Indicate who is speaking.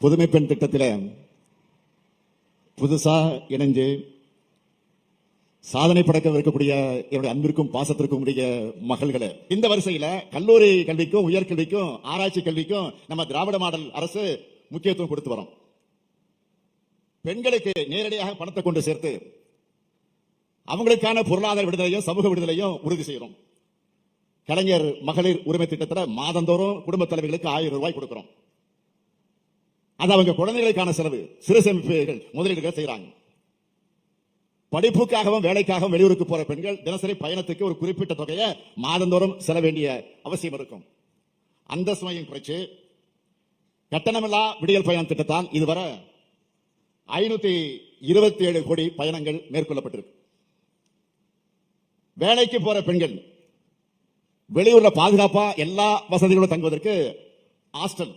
Speaker 1: புதுமை பெண் திட்டத்தில் புதுசா இணைஞ்சு சாதனை படைக்க இருக்கக்கூடிய என்னுடைய அன்பிற்கும் பாசத்திற்கும் உடைய மகள்களை இந்த வரிசையில கல்லூரி கல்விக்கும் உயர்கல்விக்கும் ஆராய்ச்சி கல்விக்கும் நம்ம திராவிட மாடல் அரசு முக்கியத்துவம் கொடுத்து வரோம். பெண்களுக்கு நேரடியாக பணத்தை கொண்டு சேர்த்து அவங்களுக்கான பொருளாதார விடுதலையும் சமூக விடுதலையும் உறுதி செய்யறோம். கலைஞர் மகளிர் உரிமை திட்டத்தில் மாதந்தோறும் குடும்ப தலைவிகளுக்கு 1000 ரூபாய் கொடுக்கிறோம். அது அவங்க குழந்தைகளுக்கான செலவு, சிறு சேமிப்புகள், முதலீடுகள் செய்யறாங்க. படிப்புக்காகவும் வேலைக்காகவும் வெளியூருக்கு போற பெண்கள் தினசரி பயணத்துக்கு ஒரு குறிப்பிட்ட தொகையை மாதந்தோறும் செல்ல வேண்டிய அவசியம் இருக்கும். அந்த சுமையும் குறைச்சு கட்டணமில்லா விடியல் பயணம் திட்டத்தால் இதுவரை 527 கோடி பயணங்கள் மேற்கொள்ளப்பட்டிருக்கு. வேலைக்கு போற பெண்கள் வெளியூர்ல பாதுகாப்பா எல்லா வசதிகளும் தங்குவதற்கு ஹாஸ்டல்